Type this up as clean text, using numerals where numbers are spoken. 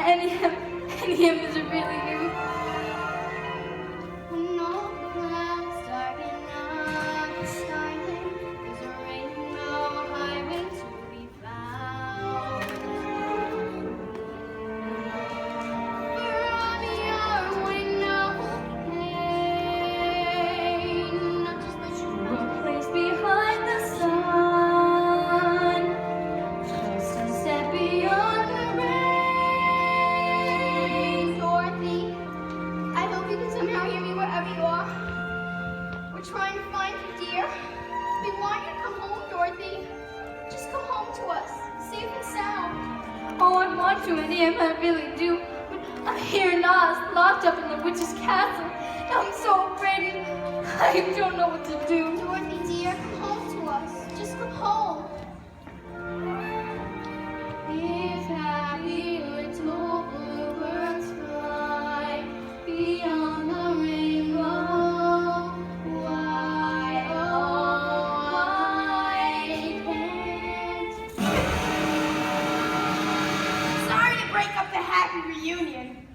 And him is it really you? When all the clouds darken up the sky, there's a rainbow highway to be found. From your window pane, not just let you A place behind the sun, just a step beyond the rain. Dorothy, I hope you can somehow hear me wherever you are. We're trying to find you, dear. We want you to come home, Dorothy. Just come home to us, safe and sound. Oh, I want to, and him, I really do. But I'm here locked up in the witch's castle. I'm so afraid, and I don't know what to do. Dorothy, dear, come home to us. Just come home. If happy little bluebirds fly beyond the rainbow, why, oh, why can't... Sorry to break up the happy reunion.